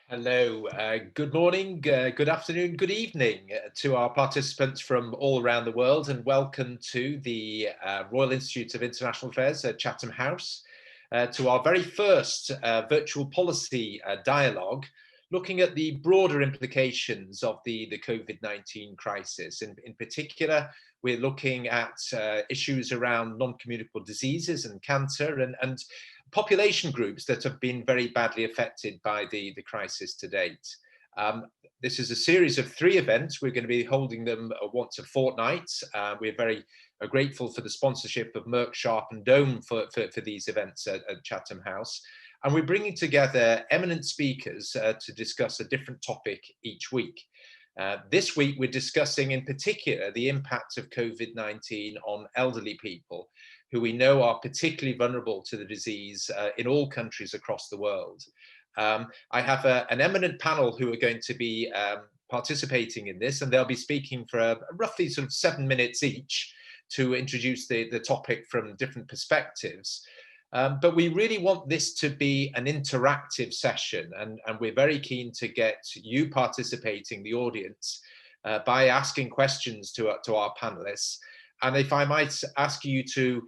Hello, good morning, good afternoon, good evening to our participants from all around the world, and welcome to the Royal Institute of International Affairs at Chatham House, to our very first virtual policy dialogue, looking at the broader implications of the COVID-19 crisis. In particular, we're looking at issues around non-communicable diseases and cancer and population groups that have been very badly affected by the crisis to date. This is a series of 3 events. We're going to be holding them once a fortnight. We're very grateful for the sponsorship of Merck, Sharp and Dome for these events at Chatham House. And we're bringing together eminent speakers to discuss a different topic each week. This week, we're discussing in particular the impact of COVID-19 on elderly people, who we know are particularly vulnerable to the disease in all countries across the world. I have an eminent panel who are going to be participating in this, and they'll be speaking for roughly sort of 7 minutes each to introduce the topic from different perspectives. But we really want this to be an interactive session, and we're very keen to get you participating, the audience, by asking questions to our panelists. And if I might ask you to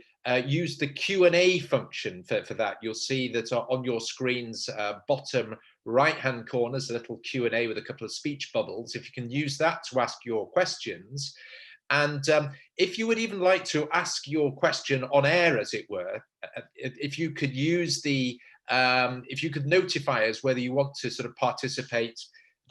use the Q&A function for that, you'll see that on your screen's bottom right-hand corner is a little Q&A with a couple of speech bubbles. If you can use that to ask your questions. And if you would even like to ask your question on air, as it were, if you could use if you could notify us whether you want to sort of participate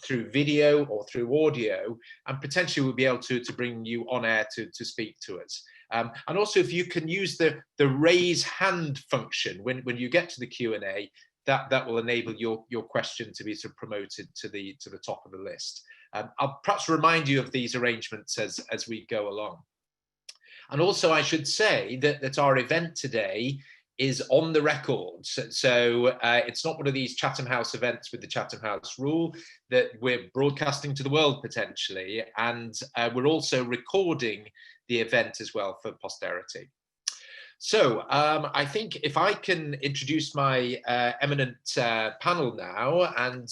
through video or through audio, and potentially we'll be able to bring you on air to speak to us. And also, if you can use the raise hand function when you get to the Q&A, that will enable your question to be sort of promoted to the top of the list. I'll perhaps remind you of these arrangements as we go along. And also, I should say that our event today is on the record. So it's not one of these Chatham House events with the Chatham House rule that we're broadcasting to the world potentially. And we're also recording the event as well for posterity. So I think if I can introduce my eminent panel now, and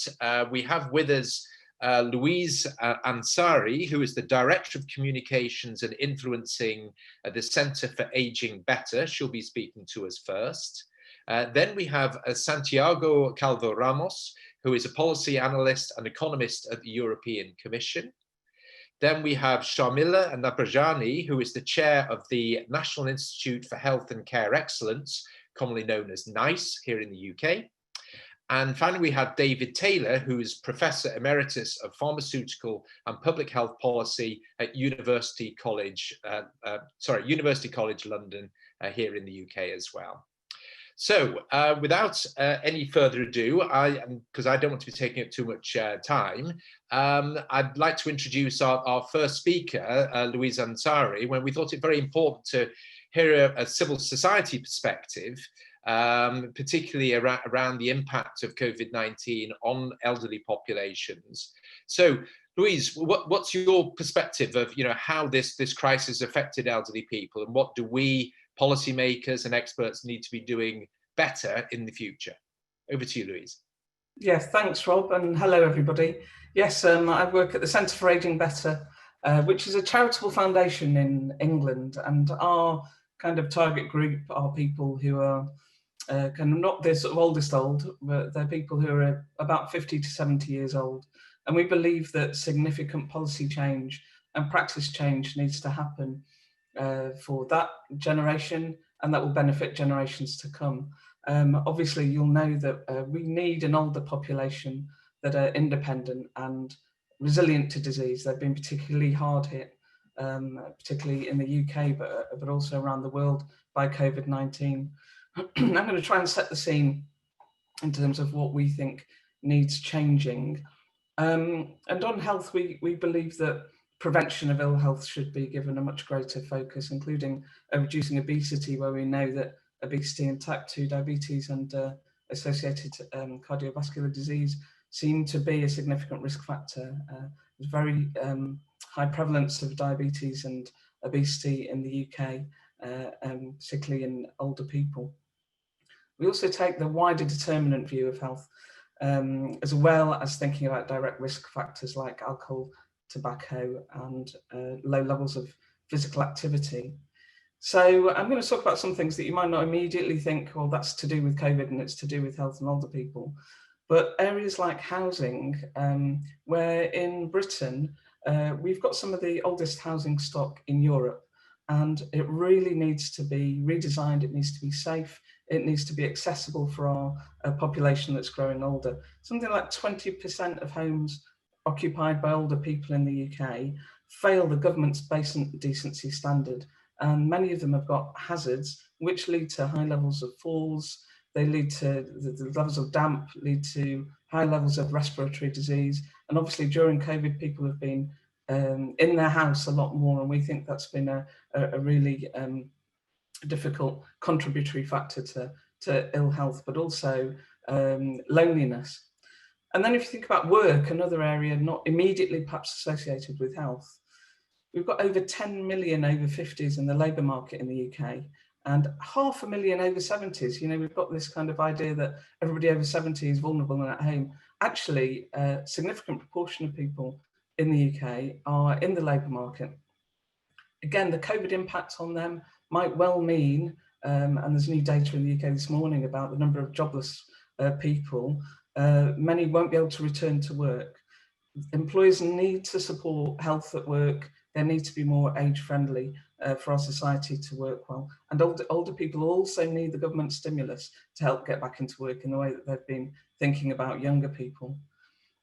we have with us Louise Ansari, who is the Director of Communications and Influencing the Centre for Aging Better. She'll be speaking to us first. Then we have Santiago Calvo Ramos, who is a policy analyst and economist at the European Commission. Then we have Sharmila Nabrajani, who is the chair of the National Institute for Health and Care Excellence, commonly known as NICE here in the UK. And finally, we have David Taylor, who is Professor Emeritus of Pharmaceutical and Public Health Policy at University College London here in the UK as well. So without any further ado, because I don't want to be taking up too much time, I'd like to introduce our first speaker, Louise Ansari, when we thought it very important to hear a civil society perspective, particularly around the impact of COVID-19 on elderly populations. So, Louise, what's your perspective of how this crisis affected elderly people, and what do we policymakers and experts need to be doing better in the future? Over to you, Louise. Yes, thanks, Rob, and hello, everybody. Yes, I work at the Centre for Aging Better, which is a charitable foundation in England, and our kind of target group are people who are kind of not the sort of old, but they're people who are about 50 to 70 years old. And we believe that significant policy change and practice change needs to happen for that generation, and that will benefit generations to come. Obviously, you'll know that we need an older population that are independent and resilient to disease. They've been particularly hard hit, particularly in the UK, but also around the world by COVID-19. I'm going to try and set the scene in terms of what we think needs changing. And on health, we believe that prevention of ill health should be given a much greater focus, including reducing obesity, where we know that obesity and type 2 diabetes and associated cardiovascular disease seem to be a significant risk factor. There's very high prevalence of diabetes and obesity in the UK, particularly in older people. We also take the wider determinant view of health, as well as thinking about direct risk factors like alcohol, tobacco, and low levels of physical activity. So I'm going to talk about some things that you might not immediately think, well, that's to do with COVID and it's to do with health and older people. But areas like housing, where in Britain, we've got some of the oldest housing stock in Europe, and it really needs to be redesigned. It needs to be safe. It needs to be accessible for our population that's growing older. Something like 20% of homes occupied by older people in the UK fail the government's basic decency standard. And many of them have got hazards which lead to high levels of falls. They lead to the levels of damp, lead to high levels of respiratory disease. And obviously during COVID, people have been in their house a lot more. And we think that's been a really difficult contributory factor to ill health, but also loneliness. And then if you think about work, another area not immediately perhaps associated with health, we've got over 10 million over 50s in the labour market in the UK and 500,000 over 70s. You know, we've got this kind of idea that everybody over 70 is vulnerable and at home. Actually, a significant proportion of people in the UK are in the labour market. Again, the COVID impact on them might well mean, and there's new data in the UK this morning about the number of jobless people, many won't be able to return to work. Employers need to support health at work. They need to be more age-friendly for our society to work well. And older people also need the government stimulus to help get back into work in the way that they've been thinking about younger people.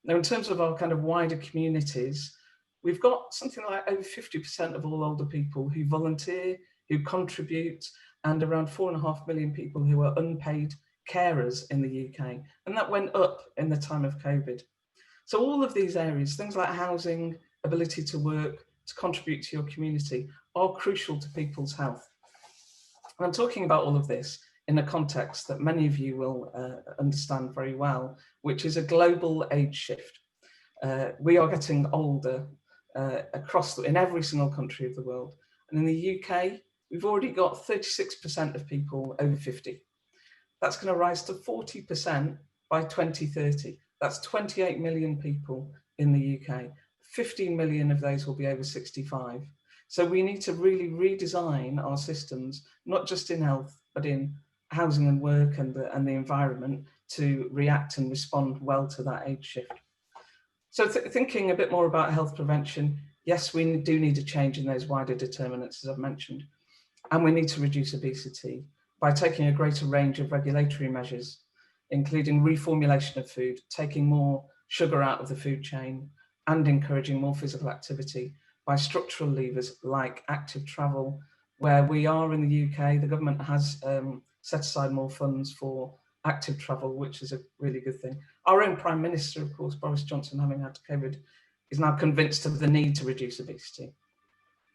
Now, in terms of our kind of wider communities, we've got something like over 50% of all older people who volunteer, who contribute, and around 4.5 million people who are unpaid carers in the UK. And that went up in the time of COVID. So all of these areas, things like housing, ability to work, to contribute to your community, are crucial to people's health. And I'm talking about all of this in a context that many of you will understand very well, which is a global age shift. We are getting older in every single country of the world. And in the UK, we've already got 36% of people over 50. That's going to rise to 40% by 2030. That's 28 million people in the UK. 15 million of those will be over 65. So we need to really redesign our systems, not just in health, but in housing and work and the environment, to react and respond well to that age shift. So thinking a bit more about health prevention, yes, we do need a change in those wider determinants, as I've mentioned, and we need to reduce obesity by taking a greater range of regulatory measures, including reformulation of food, taking more sugar out of the food chain, and encouraging more physical activity by structural levers like active travel, where we are in the UK, the government has set aside more funds for active travel, which is a really good thing. Our own Prime Minister, of course, Boris Johnson, having had COVID, is now convinced of the need to reduce obesity,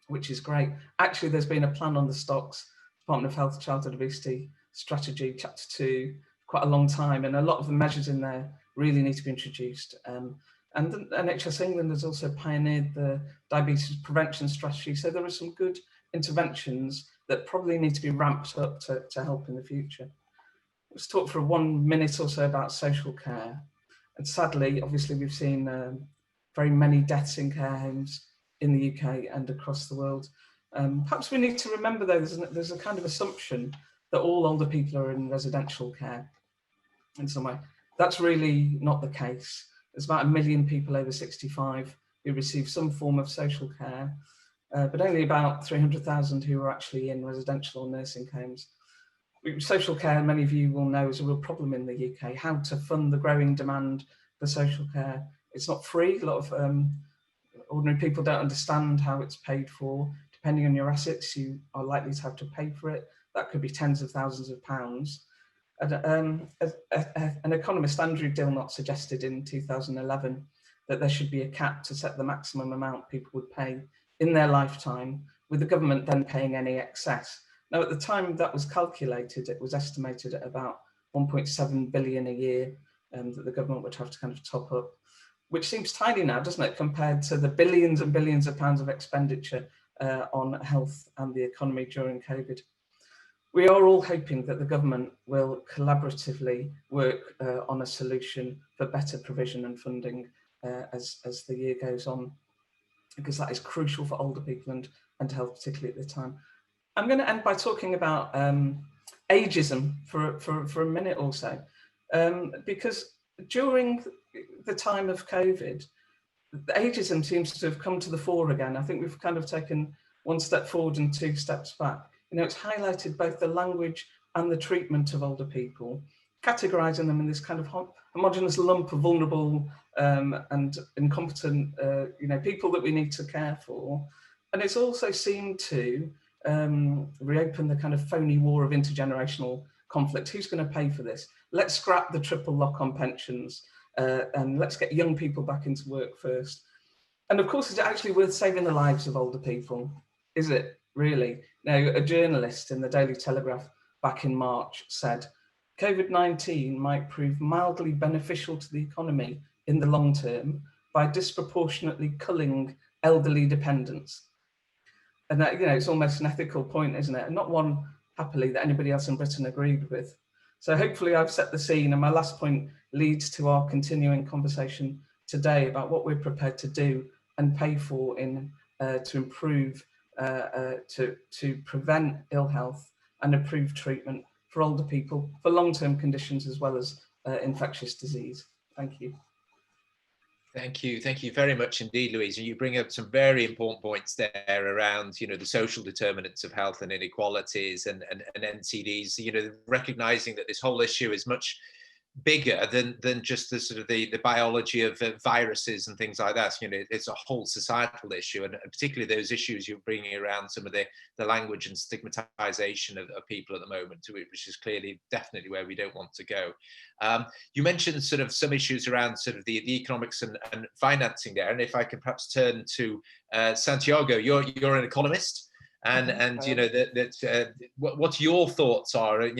which is great. Actually, there's been a plan on the stocks, Department of Health Childhood Obesity Strategy, Chapter 2, quite a long time, and a lot of the measures in there really need to be introduced. And the NHS England has also pioneered the diabetes prevention strategy, so there are some good interventions that probably need to be ramped up to help in the future. Let's talk for 1 minute or so about social care. And sadly, obviously, we've seen very many deaths in care homes in the UK and across the world. Perhaps we need to remember, though, there's a kind of assumption that all older people are in residential care in some way. That's really not the case. There's about 1 million people over 65 who receive some form of social care, but only about 300,000 who are actually in residential or nursing homes. Social care, many of you will know, is a real problem in the UK. How to fund the growing demand for social care. It's not free. A lot of ordinary people don't understand how it's paid for. Depending on your assets, you are likely to have to pay for it. That could be tens of thousands of pounds. And, an economist, Andrew Dilnot, suggested in 2011 that there should be a cap to set the maximum amount people would pay in their lifetime, with the government then paying any excess. Now, at the time that was calculated, it was estimated at about 1.7 billion a year that the government would have to kind of top up, which seems tiny now, doesn't it, compared to the billions and billions of pounds of expenditure on health and the economy during COVID. we are all hoping that the government will collaboratively work on a solution for better provision and funding as the year goes on, because that is crucial for older people and health, particularly at the time. I'm going to end by talking about ageism for a minute or so, because during the time of COVID, the ageism seems to have come to the fore again. I think we've kind of taken one step forward and two steps back. You know, it's highlighted both the language and the treatment of older people, categorizing them in this kind of homogenous lump of vulnerable and incompetent, people that we need to care for. And it's also seemed to reopen the kind of phony war of intergenerational conflict. Who's going to pay for this? Let's scrap the triple lock on pensions and let's get young people back into work first. And of course, is it actually worth saving the lives of older people? Is it really? Now, a journalist in the Daily Telegraph back in March said, COVID-19 might prove mildly beneficial to the economy in the long term by disproportionately culling elderly dependents. And that, it's almost an ethical point, isn't it? And not one, happily, that anybody else in Britain agreed with. So hopefully I've set the scene, and my last point leads to our continuing conversation today about what we're prepared to do and pay for to improve, to prevent ill health and improve treatment for older people, for long-term conditions as well as infectious disease. Thank you. Thank you very much indeed, Louise. And you bring up some very important points there around, the social determinants of health and inequalities and NCDs. Recognizing that this whole issue is much bigger than just the sort of the biology of viruses and things like that. It's a whole societal issue, and particularly those issues you're bringing around some of the language and stigmatization of people at the moment, which is clearly definitely where we don't want to go. You mentioned sort of some issues around sort of the economics and financing there, and if I could perhaps turn to Santiago, you're an economist. And what your thoughts are,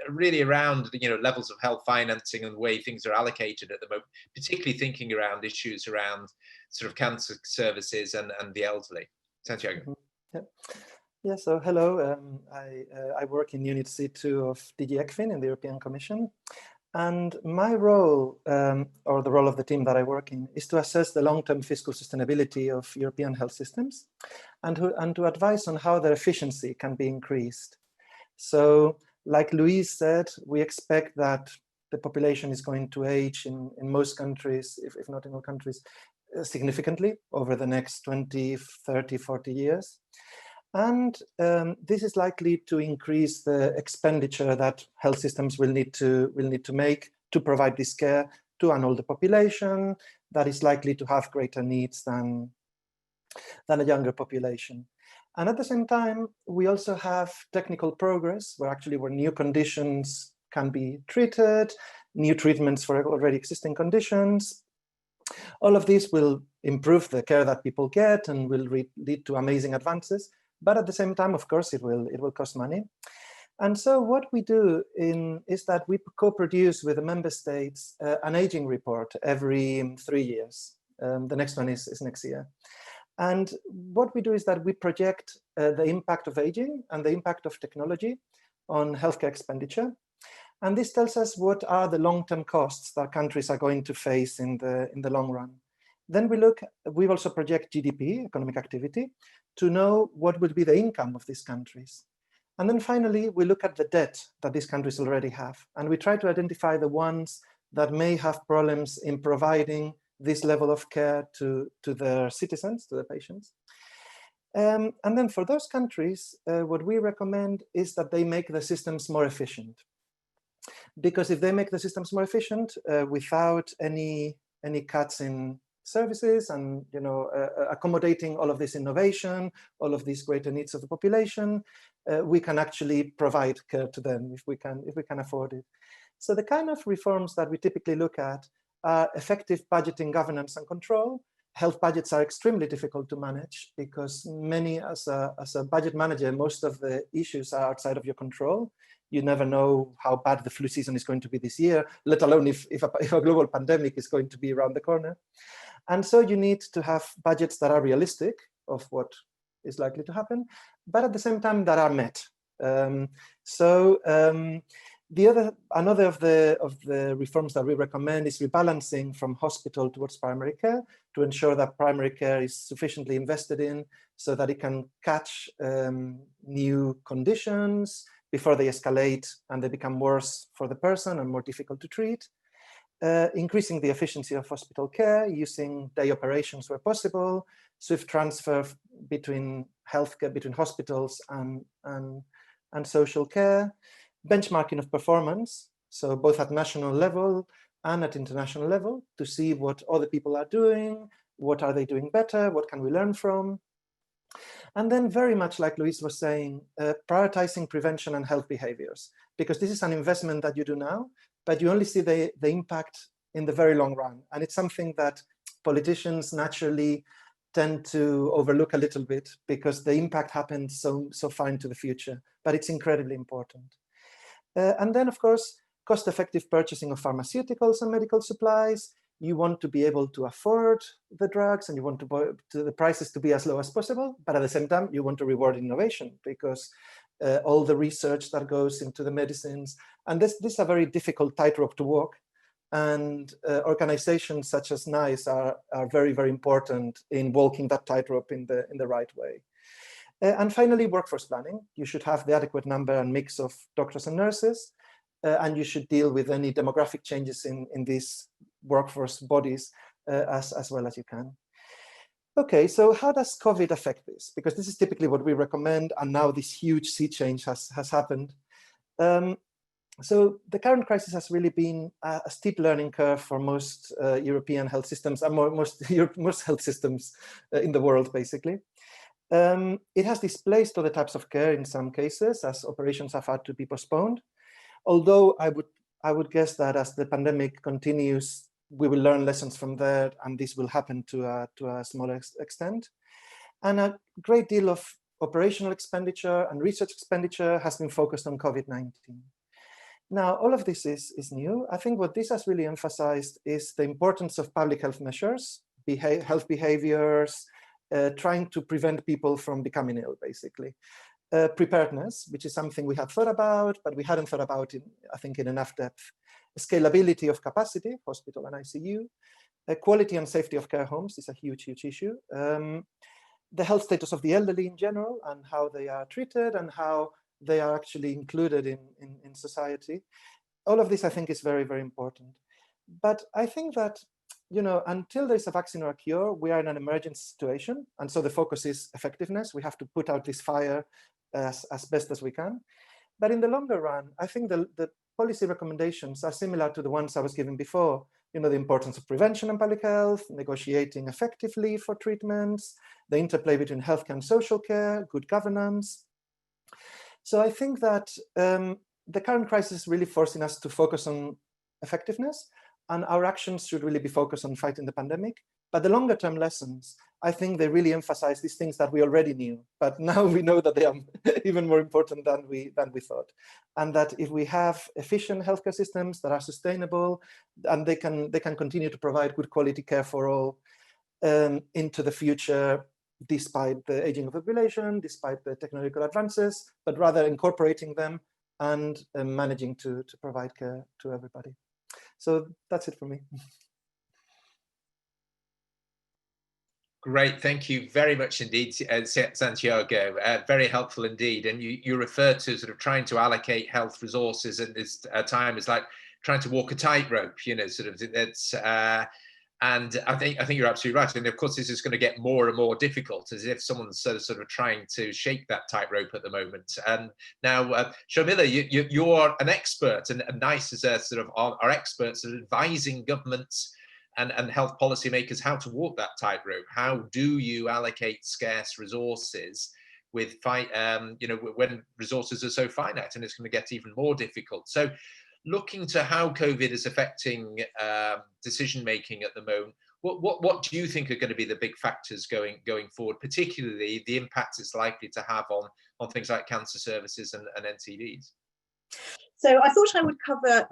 really around levels of health financing and the way things are allocated at the moment, particularly thinking around issues around sort of cancer services and the elderly. Santiago. Yeah. So hello, I work in Unit C2 of DG ECFIN in the European Commission. And my role, or the role of the team that I work in, is to assess the long-term fiscal sustainability of European health systems and to advise on how their efficiency can be increased. So, like Louise said, we expect that the population is going to age in most countries, if not in all countries, significantly over the next 20, 30, 40 years. And this is likely to increase the expenditure that health systems will need to make to provide this care to an older population that is likely to have greater needs than a younger population. And at the same time, we also have technical progress where new conditions can be treated, new treatments for already existing conditions. All of this will improve the care that people get and will lead to amazing advances. But at the same time, of course, it will cost money. And so what we do is that we co-produce with the member states an aging report every 3 years. The next one is next year. And what we do is that we project the impact of aging and the impact of technology on healthcare expenditure. And this tells us what are the long-term costs that countries are going to face in the long run. Then we also project GDP, economic activity, to know what will be the income of these countries. And then finally, we look at the debt that these countries already have. And we try to identify the ones that may have problems in providing this level of care to their citizens, to the patients. And then for those countries, what we recommend is that they make the systems more efficient. Because if they make the systems more efficient without any cuts in services and accommodating all of this innovation, all of these greater needs of the population, we can actually provide care to them if we can afford it. So the kind of reforms that we typically look at are effective budgeting, governance, and control. Health budgets are extremely difficult to manage because as a budget manager, most of the issues are outside of your control. You never know how bad the flu season is going to be this year, let alone if a global pandemic is going to be around the corner. And so you need to have budgets that are realistic of what is likely to happen, but at the same time that are met. Another of the reforms that we recommend is rebalancing from hospital towards primary care to ensure that primary care is sufficiently invested in so that it can catch new conditions before they escalate and they become worse for the person and more difficult to treat. Increasing the efficiency of hospital care, using day operations where possible, swift transfer between healthcare, between hospitals and social care, benchmarking of performance, so both at national level and at international level, to see what other people are doing, what are they doing better, what can we learn from. And then very much like Louise was saying, prioritizing prevention and health behaviors, because this is an investment that you do now, but you only see the impact in the very long run. And it's something that politicians naturally tend to overlook a little bit because the impact happens so far into the future, but it's incredibly important. And then, of course, cost-effective purchasing of pharmaceuticals and medical supplies. You want to be able to afford the drugs and you want the prices to be as low as possible, but at the same time, you want to reward innovation because all the research that goes into the medicines, and this is a very difficult tightrope to walk. And organizations such as NICE are very, very important in walking that tightrope in the right way. And finally, workforce planning. You should have the adequate number and mix of doctors and nurses, and you should deal with any demographic changes in these workforce bodies as well as you can. Okay, so how does COVID affect this? Because this is typically what we recommend, and now this huge sea change has happened. So the current crisis has really been a steep learning curve for most European health systems, and most health systems in the world, basically. It has displaced other types of care in some cases, as operations have had to be postponed. Although I would guess that as the pandemic continues, we will learn lessons from there, and this will happen to a smaller extent. And a great deal of operational expenditure and research expenditure has been focused on COVID-19. Now, all of this is new. I think what this has really emphasized is the importance of public health measures, health behaviors, trying to prevent people from becoming ill, basically. Preparedness, which is something we had thought about, but we hadn't thought about, I think, in enough depth. Scalability of capacity, hospital and ICU. Quality and safety of care homes is a huge, huge issue. The health status of the elderly in general and how they are treated and how they are actually included in society. All of this, I think, is very, very important. But I think that, until there's a vaccine or a cure, we are in an emergency situation. And so the focus is effectiveness. We have to put out this fire as best as we can. But in the longer run, I think the policy recommendations are similar to the ones I was giving before. The importance of prevention and public health, negotiating effectively for treatments, the interplay between healthcare and social care, good governance. So I think that the current crisis is really forcing us to focus on effectiveness, and our actions should really be focused on fighting the pandemic. But the longer term lessons, I think they really emphasize these things that we already knew, but now we know that they are even more important than we thought. And that if we have efficient healthcare systems that are sustainable, and they can continue to provide good quality care for all into the future, despite the aging of the population, despite the technological advances, but rather incorporating them and managing to provide care to everybody. So that's it for me. Great, thank you very much indeed, Santiago. Very helpful indeed. And you referred to sort of trying to allocate health resources at this time is like trying to walk a tightrope. And I think you're absolutely right. And of course, this is going to get more and more difficult, as if someone's sort of trying to shake that tightrope at the moment. And now, Sharmila, you're an expert, and NICE is sort of our experts at advising governments and health policymakers how to walk that tightrope. How do you allocate scarce resources with when resources are so finite, and it's going to get even more difficult. So looking to how COVID is affecting decision making at the moment, what do you think are going to be the big factors going forward, particularly the impact it's likely to have on things like cancer services and NTDs? So I thought I would cover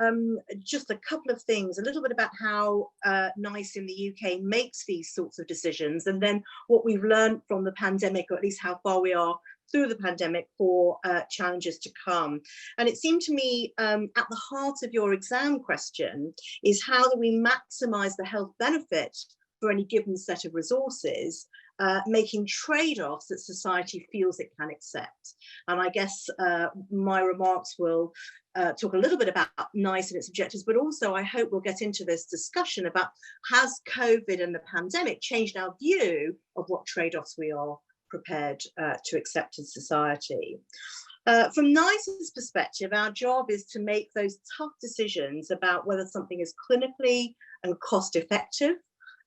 just a couple of things, a little bit about how NICE in the UK makes these sorts of decisions, and then what we've learned from the pandemic, or at least how far we are through the pandemic for challenges to come. And it seemed to me at the heart of your exam question is how do we maximize the health benefit for any given set of resources, making trade-offs that society feels it can accept. And I guess my remarks will talk a little bit about NICE and its objectives, but also I hope we'll get into this discussion about has COVID and the pandemic changed our view of what trade-offs we are prepared to accept in society. From NICE's perspective, our job is to make those tough decisions about whether something is clinically and cost effective,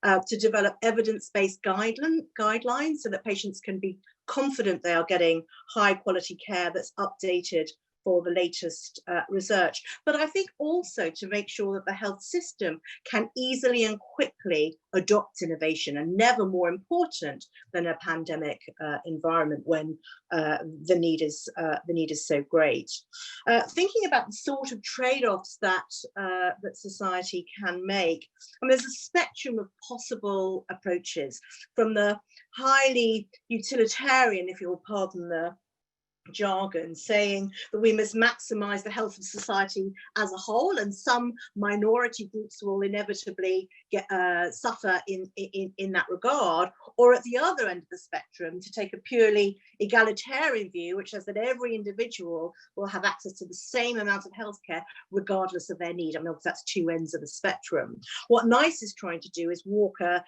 to develop evidence-based guidelines so that patients can be confident they are getting high quality care that's updated for the latest research. But I think also to make sure that the health system can easily and quickly adopt innovation, and never more important than a pandemic environment when the need is so great. Thinking about the sort of trade-offs that that society can make, and there's a spectrum of possible approaches, from the highly utilitarian, if you'll pardon the jargon, saying that we must maximize the health of society as a whole, and some minority groups will inevitably suffer in that regard, or at the other end of the spectrum to take a purely egalitarian view, which says that every individual will have access to the same amount of healthcare regardless of their need. I mean, that's two ends of the spectrum. What NICE is trying to do is walk a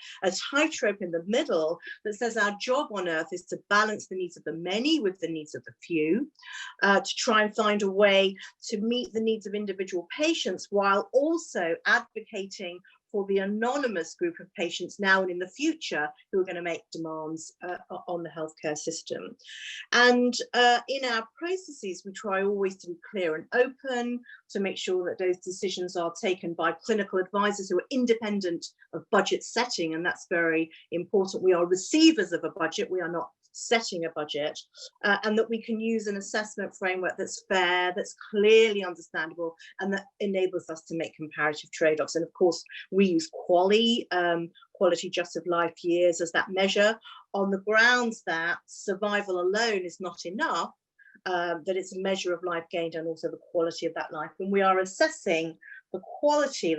tightrope in the middle that says our job on earth is to balance the needs of the many with the needs of the few, to try and find a way to meet the needs of individual patients while also advocating for the anonymous group of patients now and in the future who are going to make demands on the healthcare system. And in our processes, we try always to be clear and open, to make sure that those decisions are taken by clinical advisors who are independent of budget setting, and that's very important. We are receivers of a budget, we are not setting a budget, and that we can use an assessment framework that's fair, that's clearly understandable, and that enables us to make comparative trade-offs. And of course, we use quality just of life years as that measure, on the grounds that survival alone is not enough, that it's a measure of life gained and also the quality of that life. When we are assessing the quality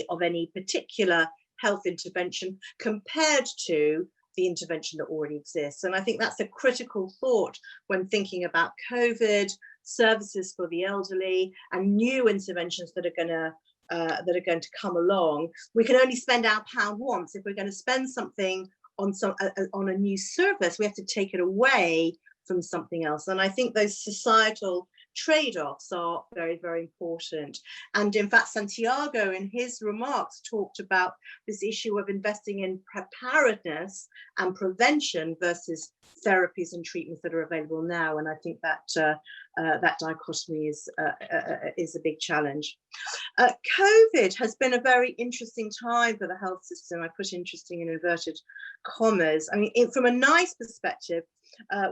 of any particular health intervention compared to the intervention that already exists. And I think that's a critical thought when thinking about COVID, services for the elderly, and new interventions that are going to come along. We can only spend our pound once. If we're going to spend something on a new service, we have to take it away from something else. And I think those societal trade-offs are very, very important. And in fact, Santiago in his remarks talked about this issue of investing in preparedness and prevention versus therapies and treatments that are available now. And I think that that dichotomy is a big challenge. COVID has been a very interesting time for the health system. I put interesting in inverted commas. I mean, from a NICE perspective,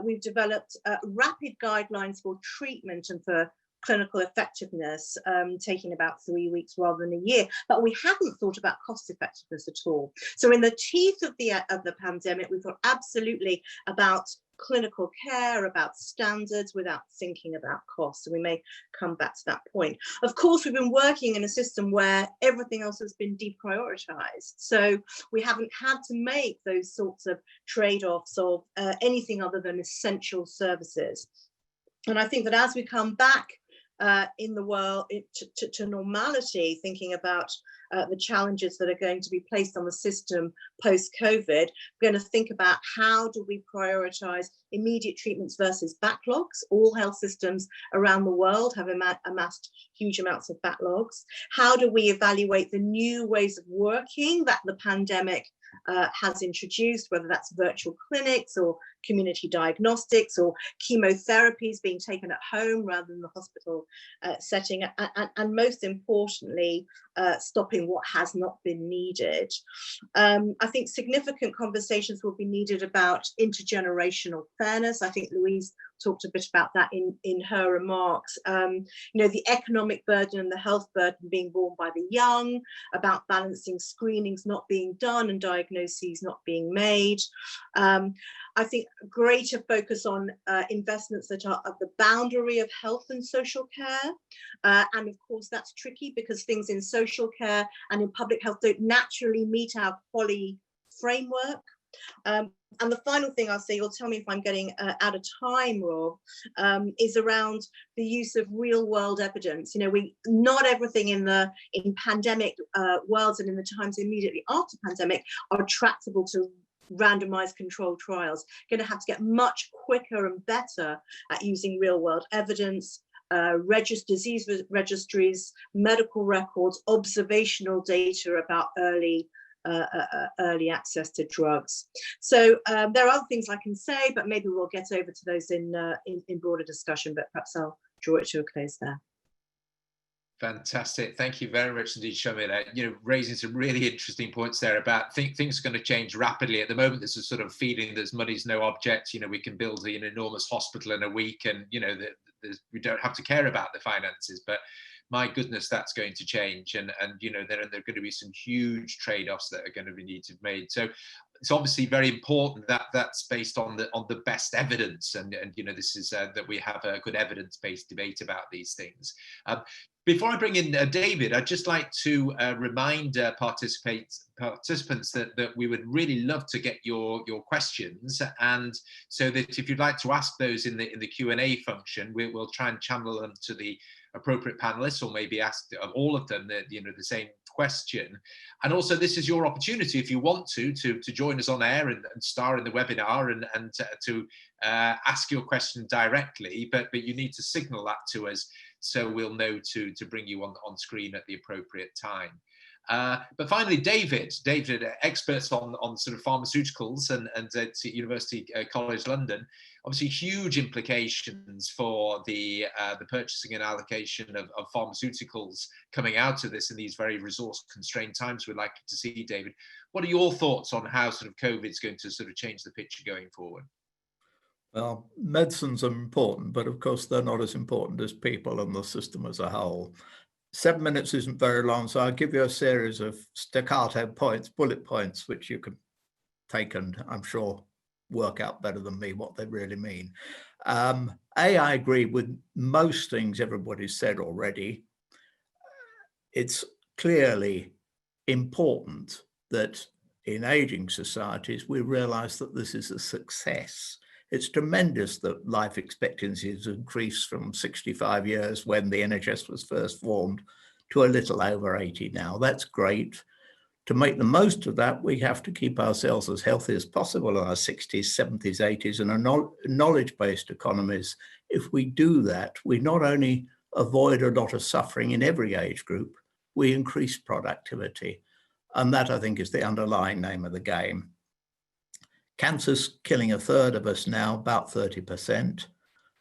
we've developed rapid guidelines for treatment and for clinical effectiveness, taking about 3 weeks rather than a year, but we haven't thought about cost effectiveness at all. So in the teeth of the pandemic, we thought absolutely about clinical care, about standards, without thinking about costs. And we may come back to that point. Of course, we've been working in a system where everything else has been deprioritized. So we haven't had to make those sorts of trade-offs of anything other than essential services. And I think that as we come back in the world to normality, thinking about the challenges that are going to be placed on the system post-COVID, we're going to think about how do we prioritize immediate treatments versus backlogs. All health systems around the world have amassed huge amounts of backlogs. How do we evaluate the new ways of working that the pandemic has introduced, whether that's virtual clinics or community diagnostics or chemotherapies being taken at home rather than the hospital setting, and most importantly, stopping what has not been needed. I think significant conversations will be needed about intergenerational fairness. I think Louise talked a bit about that in her remarks. You know, the economic burden and the health burden being borne by the young, about balancing screenings not being done and diagnoses not being made. I think greater focus on investments that are at the boundary of health and social care. And of course, that's tricky because things in social care and in public health don't naturally meet our QALY framework. And the final thing I'll say, you'll tell me if I'm getting out of time, Rob, is around the use of real world evidence. You know, not everything in pandemic worlds and in the times immediately after pandemic are tractable to randomized controlled trials. Going to have to get much quicker and better at using real world evidence, disease registries, medical records, observational data about early access to drugs. So there are other things I can say, but maybe we'll get over to those in broader discussion, but perhaps I'll draw it to a close there. Fantastic. Thank you very much indeed, Shamila. You know, raising some really interesting points there about things are going to change rapidly. At the moment, there's a sort of feeling that money's no object. You know, we can build an enormous hospital in a week and, you know, we don't have to care about the finances. But my goodness, that's going to change. And you know, there are going to be some huge trade-offs that are going to be needed to be made. So it's obviously very important that that's based on the best evidence. And you know, this is that we have a good evidence-based debate about these things. Before I bring in David, I'd just like to remind participants that we would really love to get your questions, and so that if you'd like to ask those in the Q&A function, we'll try and channel them to the appropriate panelists, or maybe ask of all of them the same question. And also, this is your opportunity, if you want to join us on air and star in the webinar and to ask your question directly, but you need to signal that to us so we'll know to bring you on screen at the appropriate time. But finally, David, experts on sort of pharmaceuticals and at University College London, obviously huge implications for the purchasing and allocation of pharmaceuticals coming out of this in these very resource-constrained times we're likely to see. David, what are your thoughts on how sort of COVID is going to sort of change the picture going forward? Well, medicines are important, but of course they're not as important as people and the system as a whole. 7 minutes isn't very long, so I'll give you a series of staccato points, bullet points, which you can take and I'm sure work out better than me what they really mean. I agree with most things everybody's said already. It's clearly important that in aging societies, we realize that this is a success. It's tremendous that life expectancy has increased from 65 years when the NHS was first formed to a little over 80 now. That's great. To make the most of that, we have to keep ourselves as healthy as possible in our 60s, 70s, 80s, and our knowledge-based economies. If we do that, we not only avoid a lot of suffering in every age group, we increase productivity. And that, I think, is the underlying name of the game. Cancer's killing a third of us now, about 30%,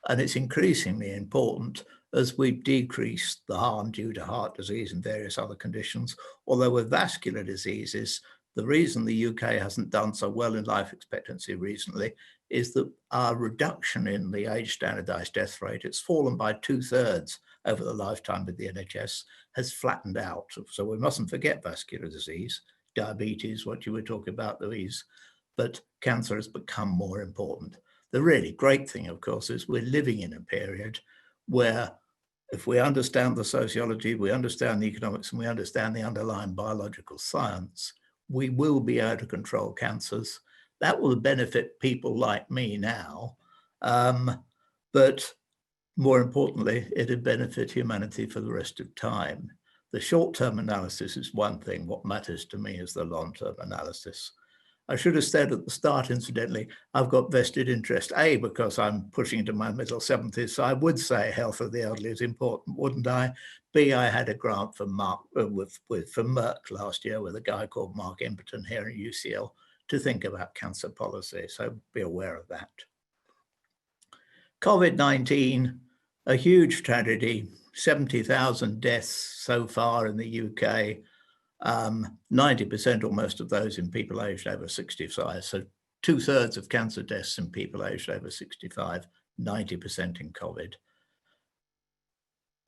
and it's increasingly important as we've decreased the harm due to heart disease and various other conditions. Although with vascular diseases, the reason the UK hasn't done so well in life expectancy recently is that our reduction in the age standardized death rate, it's fallen by 2/3 over the lifetime of the NHS, has flattened out. So we mustn't forget vascular disease, diabetes, what you were talking about, Louise, but cancer has become more important. The really great thing, of course, is we're living in a period where if we understand the sociology, we understand the economics, and we understand the underlying biological science, we will be able to control cancers. That will benefit people like me now, but more importantly, it'll benefit humanity for the rest of time. The short-term analysis is one thing. What matters to me is the long-term analysis. I should have said at the start, incidentally, I've got vested interest, A, because I'm pushing into my middle 70s, so I would say health of the elderly is important, wouldn't I? B, I had a grant from Merck last year with a guy called Mark Imperton here at UCL to think about cancer policy, so be aware of that. COVID-19, a huge tragedy, 70,000 deaths so far in the UK. 90% or most of those in people aged over 65. So 2/3 of cancer deaths in people aged over 65, 90% in COVID.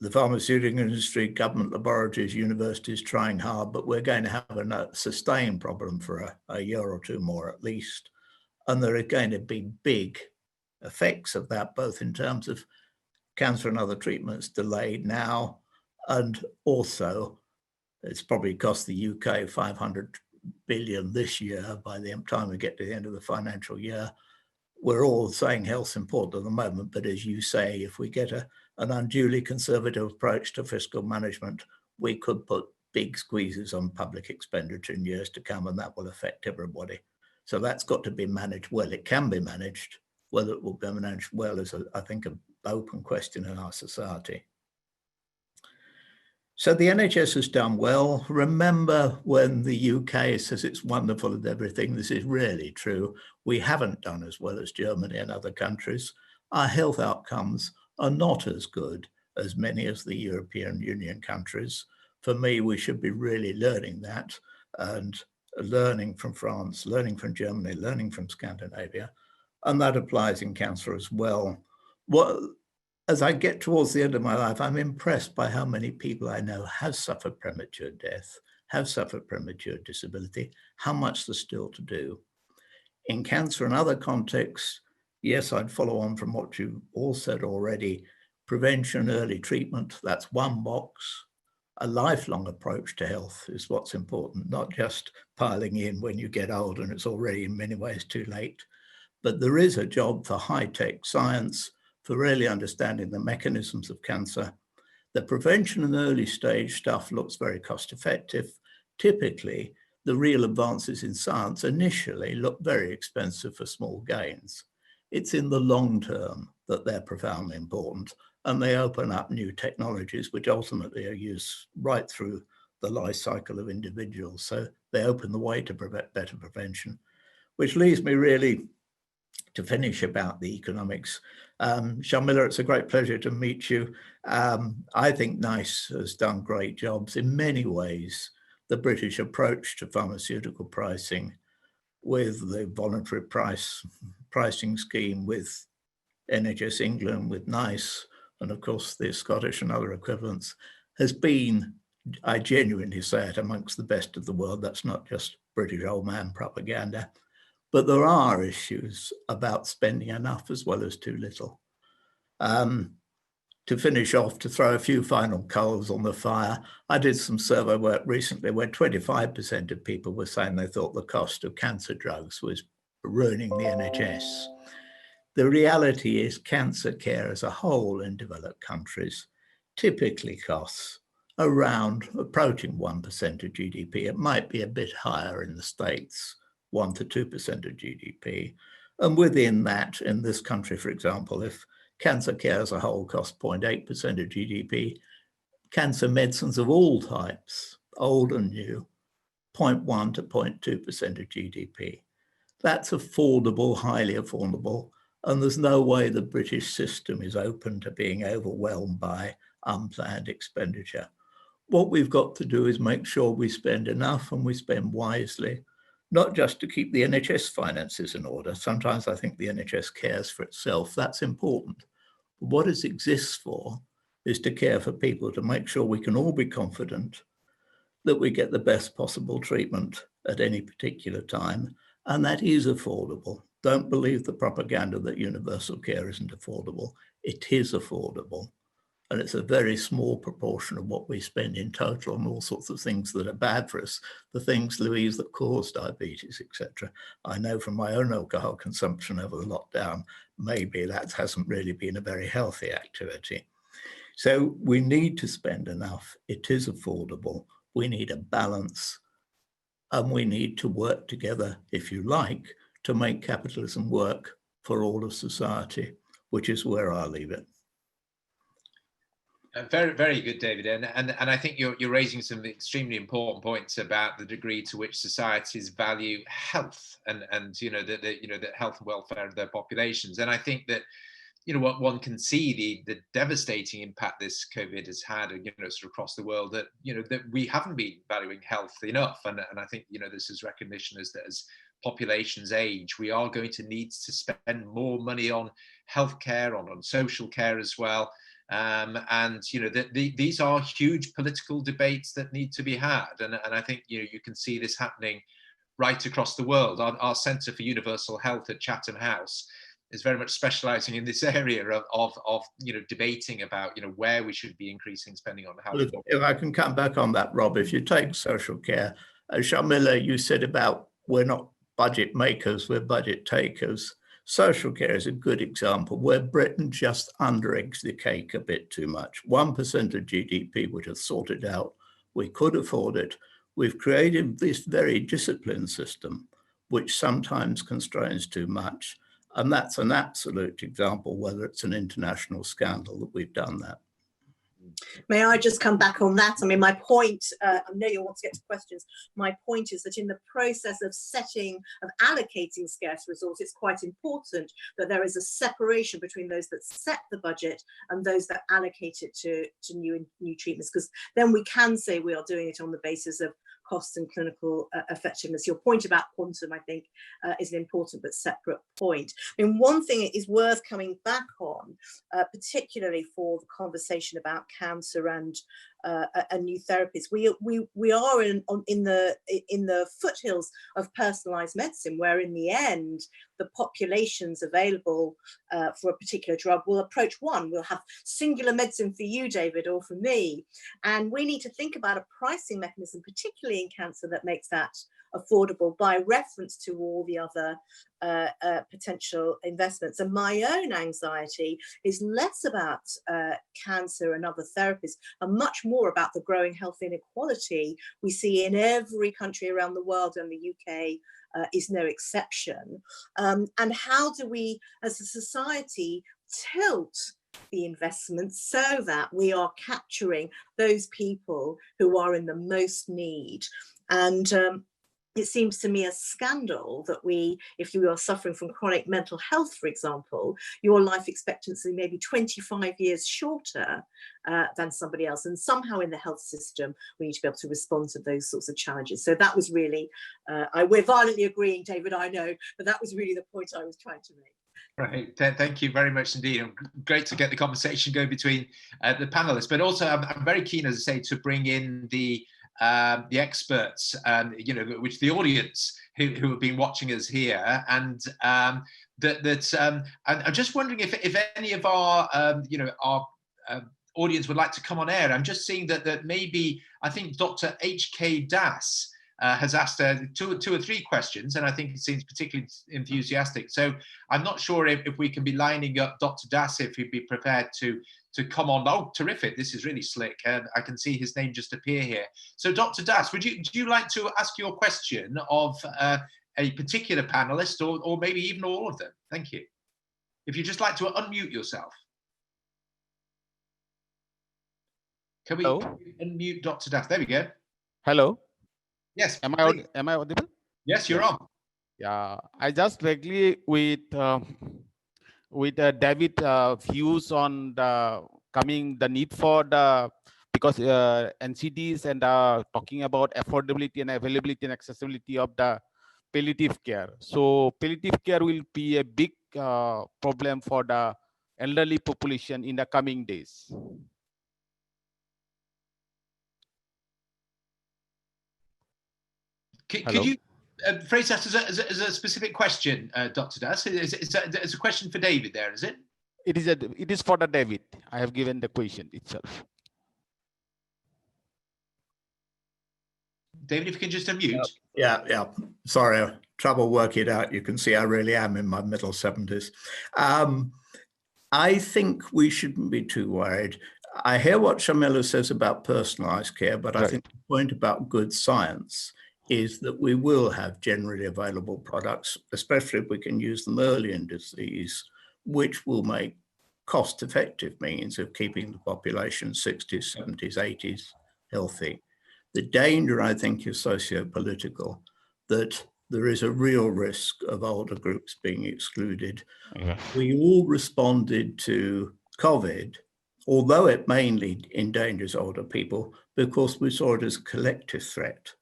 The pharmaceutical industry, government laboratories, universities trying hard, but we're going to have a sustained problem for a year or two more at least. And there are going to be big effects of that, both in terms of cancer and other treatments delayed now, and also it's probably cost the UK 500 billion this year by the time we get to the end of the financial year. We're all saying health's important at the moment, but as you say, if we get an unduly conservative approach to fiscal management, we could put big squeezes on public expenditure in years to come, and that will affect everybody. So that's got to be managed well. It can be managed. Whether it will be managed well is, I think, an open question in our society. So the NHS has done well. Remember when the UK says it's wonderful and everything, this is really true. We haven't done as well as Germany and other countries. Our health outcomes are not as good as many of the European Union countries. For me, we should be really learning that and learning from France, learning from Germany, learning from Scandinavia. And that applies in cancer as well. As I get towards the end of my life, I'm impressed by how many people I know have suffered premature death, have suffered premature disability, how much there's still to do. In cancer and other contexts, yes, I'd follow on from what you all said already. Prevention, early treatment, that's one box. A lifelong approach to health is what's important, not just piling in when you get old and it's already in many ways too late. But there is a job for high-tech science, for really understanding the mechanisms of cancer. The prevention and early stage stuff looks very cost effective. Typically, the real advances in science initially look very expensive for small gains. It's in the long term that they're profoundly important, and they open up new technologies which ultimately are used right through the life cycle of individuals. So they open the way to better prevention, which leaves me really to finish about the economics. Shamila, it's a great pleasure to meet you. I think NICE has done great jobs in many ways. The British approach to pharmaceutical pricing with the voluntary pricing scheme with NHS England, with NICE, and of course the Scottish and other equivalents, has been, I genuinely say it, amongst the best of the world. That's not just British old man propaganda. But there are issues about spending enough as well as too little. To finish off, to throw a few final coals on the fire, I did some survey work recently where 25% of people were saying they thought the cost of cancer drugs was ruining the NHS. The reality is cancer care as a whole in developed countries typically costs around approaching 1% of GDP. It might be a bit higher in the States, 1 to 2% of GDP. And within that, in this country, for example, if cancer care as a whole costs 0.8% of GDP, cancer medicines of all types, old and new, 0.1 to 0.2% of GDP. That's affordable, highly affordable, and there's no way the British system is open to being overwhelmed by unplanned expenditure. What we've got to do is make sure we spend enough and we spend wisely, not just to keep the NHS finances in order. Sometimes I think the NHS cares for itself. That's important. But what it exists for is to care for people, to make sure we can all be confident that we get the best possible treatment at any particular time. And that is affordable. Don't believe the propaganda that universal care isn't affordable. It is affordable. And it's a very small proportion of what we spend in total on all sorts of things that are bad for us, the things, Louise, that cause diabetes, etc. I know from my own alcohol consumption over the lockdown, maybe that hasn't really been a very healthy activity. So we need to spend enough. It is affordable. We need a balance, and we need to work together, if you like, to make capitalism work for all of society, which is where I leave it. Very, very good, David, and I think you're raising some extremely important points about the degree to which societies value health and the health and welfare of their populations. And I think that what one can see the devastating impact this COVID has had, sort of across the world, that that we haven't been valuing health enough, and I think this is recognition as populations age, we are going to need to spend more money on healthcare, on social care as well. These are huge political debates that need to be had, and I think you can see this happening right across the world. Our Centre for Universal Health at Chatham House is very much specialising in this area of debating about where we should be increasing spending on health. If I can come back on that, Rob, if you take social care, Sharmila, you said about we're not budget makers, we're budget takers. Social care is a good example where Britain just under-eggs the cake a bit too much. 1% of GDP would have sorted out. We could afford it. We've created this very disciplined system, which sometimes constrains too much. And that's an absolute example, whether it's an international scandal that we've done that. May I just come back on that? I mean, my point, I know you want to get to questions. My point is that in the process of allocating scarce resources, it's quite important that there is a separation between those that set the budget and those that allocate it to new treatments, because then we can say we are doing it on the basis of costs and clinical effectiveness. Your point about quantum, I think, is an important but separate point. I mean, one thing is worth coming back on, particularly for the conversation about cancer and new therapies. We are in the foothills of personalised medicine, where in the end the populations available for a particular drug will approach one. We'll have singular medicine for you, David, or for me, and we need to think about a pricing mechanism, particularly in cancer, that makes that affordable by reference to all the other potential investments. And my own anxiety is less about cancer and other therapies and much more about the growing health inequality we see in every country around the world, and the UK is no exception. And how do we as a society tilt the investments so that we are capturing those people who are in the most need? And it seems to me a scandal that if you are suffering from chronic mental health, for example, your life expectancy may be 25 years shorter than somebody else. And somehow in the health system, we need to be able to respond to those sorts of challenges. So that was really, we're violently agreeing, David, I know, but that was really the point I was trying to make. Right, thank you very much indeed. Great to get the conversation going between the panelists, but also I'm very keen, as I say, to bring in the experts, which the audience who have been watching us here, and I'm just wondering if any of our audience would like to come on air. I'm just seeing that maybe I think Dr. H.K. Das has asked two or three questions, and I think he seems particularly enthusiastic. So I'm not sure if we can be lining up Dr. Das, if he'd be prepared to come on. Oh, terrific. This is really slick. I can see his name just appear here. So Dr. Das, do you like to ask your question of a particular panelist, or maybe even all of them? Thank you. If you'd just like to unmute yourself. Can we unmute Dr. Das? There we go. Hello. Yes. Am I audible? Yes, you're on. Yeah, I just agree with David views on the need for because NCDs and talking about affordability and availability and accessibility of the palliative care. So palliative care will be a big problem for the elderly population in the coming days. Could you phrase that as a specific question, Dr. Das? It's a question for David there, is it? It is for the David. I have given the question itself. David, if you can just unmute. Yeah. Sorry, trouble working it out. You can see I really am in my middle 70s. I think we shouldn't be too worried. I hear what Sharmila says about personalized care, but I think the point about good science is that we will have generally available products, especially if we can use them early in disease, which will make cost-effective means of keeping the population 60s, 70s, 80s healthy. The danger, I think, is socio-political, that there is a real risk of older groups being excluded. We all responded to COVID, although it mainly endangers older people, because we saw it as a collective threat.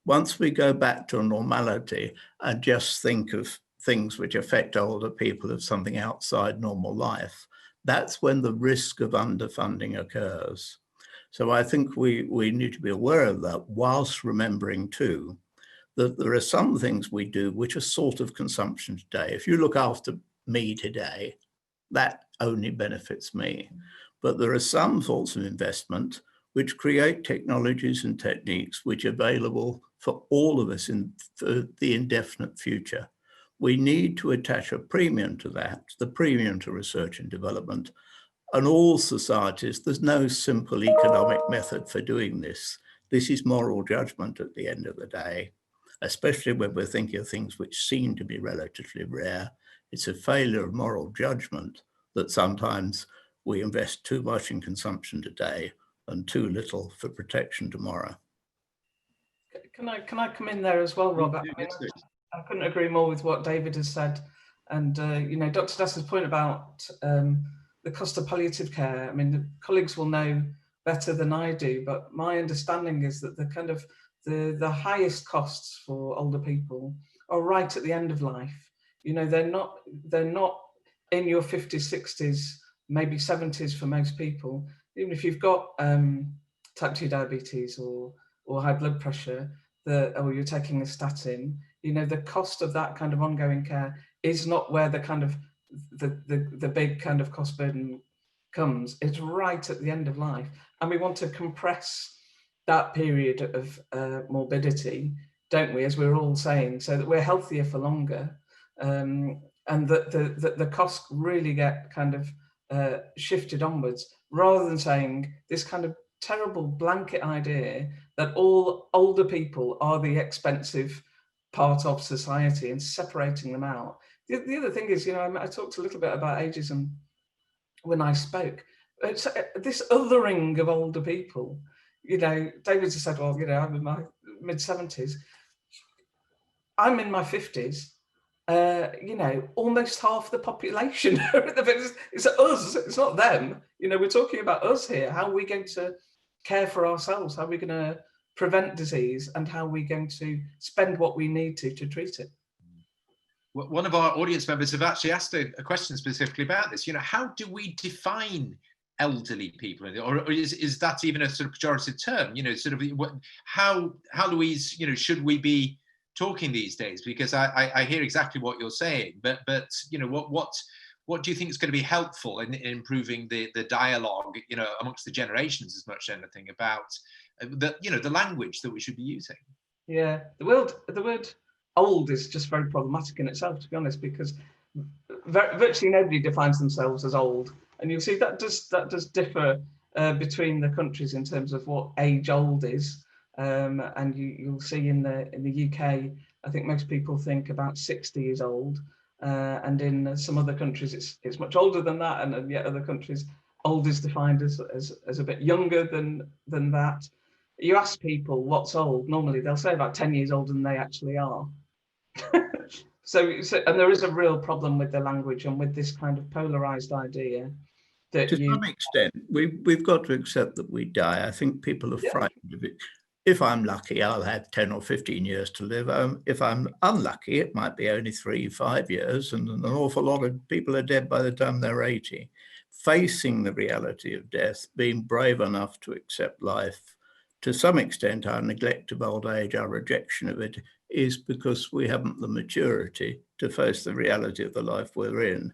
Once we go back to normality and just think of things which affect older people as something outside normal life, that's when the risk of underfunding occurs. So I think we need to be aware of that, whilst remembering too that there are some things we do which are sort of consumption today. If you look after me today, that only benefits me. But there are some sorts of investment which create technologies and techniques which are available for all of us for the indefinite future. We need to attach a premium to that, the premium to research and development. And all societies, there's no simple economic method for doing this. This is moral judgment at the end of the day, especially when we're thinking of things which seem to be relatively rare. It's a failure of moral judgment that sometimes we invest too much in consumption today and too little for protection tomorrow. Can I come in there as well, Rob? I couldn't agree more with what David has said. And, you know, Dr. Das's point about the cost of palliative care, I mean, the colleagues will know better than I do, but my understanding is that the highest costs for older people are right at the end of life. You know, they're not in your 50s, 60s, maybe 70s for most people. Even if you've got type 2 diabetes or high blood pressure, or you're taking a statin, you know, the cost of that kind of ongoing care is not where the kind of the big kind of cost burden comes. It's right at the end of life, and we want to compress that period of morbidity, don't we, as we're all saying, so that we're healthier for longer, and that the costs really get kind of shifted onwards, rather than saying this kind of terrible blanket idea that all older people are the expensive part of society and separating them out. The other thing is, you know, I talked a little bit about ageism when I spoke. It's this othering of older people. You know, David just said, well, you know, I'm in my mid-70s. I'm in my 50s. You know, almost half the population. It's us, it's not them. You know, we're talking about us here. How are we going to care for ourselves? How are we going to prevent disease? And how are we going to spend what we need to treat it? One of our audience members have actually asked a question specifically about this. You know, how do we define elderly people, or is that even a sort of pejorative term? You know, sort of how Louise, you know, should we be talking these days? Because I hear exactly what you're saying, but you know, what do you think is going to be helpful in improving the dialogue, you know, amongst the generations as much as anything about the language that we should be using? Yeah, the word old is just very problematic in itself, to be honest, because virtually nobody defines themselves as old, and you'll see that does differ between the countries in terms of what age old is, and you'll see in the UK, I think most people think about 60 is old, and in some other countries it's much older than that, and yet other countries old is defined as a bit younger than that. You ask people what's old, normally they'll say about 10 years older than they actually are. So and there is a real problem with the language and with this kind of polarized idea that to some extent we've got to accept that we die. I think people are frightened of it. If I'm lucky, I'll have 10 or 15 years to live. If I'm unlucky, it might be only 3-5 years, and an awful lot of people are dead by the time they're 80. Facing the reality of death, being brave enough to accept life, to some extent, our neglect of old age, our rejection of it, is because we haven't the maturity to face the reality of the life we're in.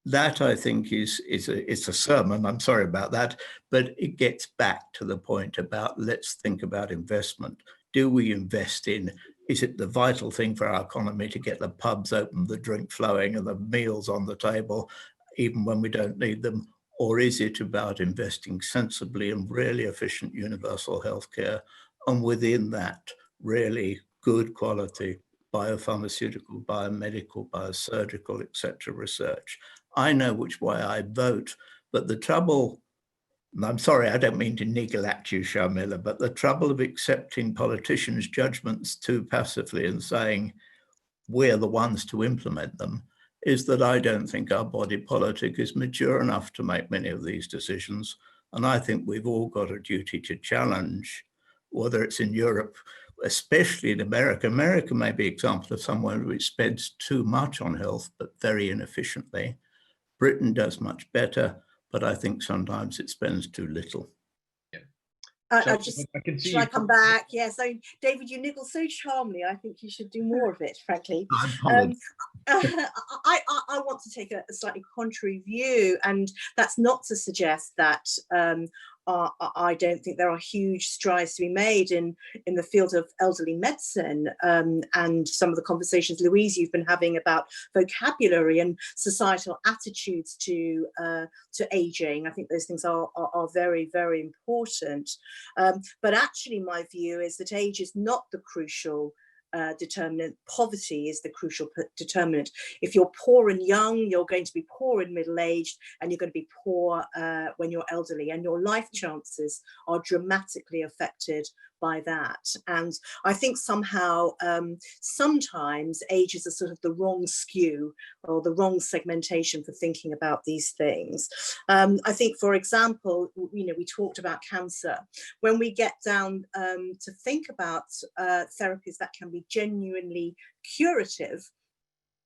That, I think, is a sermon. I'm sorry about that, but it gets back to the point about let's think about investment. Do we invest in, is it the vital thing for our economy to get the pubs open, the drink flowing and the meals on the table, even when we don't need them? Or is it about investing sensibly in really efficient universal healthcare, and within that, really good quality biopharmaceutical, biomedical, biosurgical, etc. research? I know which way I vote, but the trouble, and I'm sorry, I don't mean to niggle at you, Sharmila, but the trouble of accepting politicians' judgments too passively and saying we're the ones to implement them is that I don't think our body politic is mature enough to make many of these decisions. And I think we've all got a duty to challenge, whether it's in Europe, especially in America. America may be an example of somewhere which spends too much on health, but very inefficiently. Britain does much better, but I think sometimes it spends too little. Yeah. I can see should you. I come back? Yes. So David, you niggle so charmingly. I think you should do more of it, frankly. I want to take a slightly contrary view, and that's not to suggest that I don't think there are huge strides to be made in the field of elderly medicine, and some of the conversations, Louise, you've been having about vocabulary and societal attitudes to aging. I think those things are very, very important. But actually, my view is that age is not the crucial determinant. Poverty is the crucial determinant. If you're poor and young, you're going to be poor in middle-aged, and you're going to be poor when you're elderly, and your life chances are dramatically affected by that. And I think somehow sometimes age is a sort of the wrong skew or the wrong segmentation for thinking about these things. I think, for example, we talked about cancer. When we get down to think about therapies that can be genuinely curative,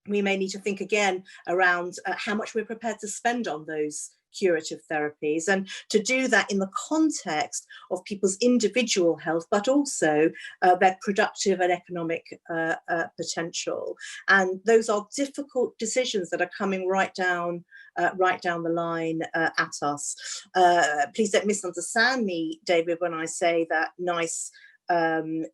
we may need to think again around how much we're prepared to spend on those curative therapies, and to do that in the context of people's individual health, but also their productive and economic potential. And those are difficult decisions that are coming right down the line at us. Please don't misunderstand me, David, when I say that NICE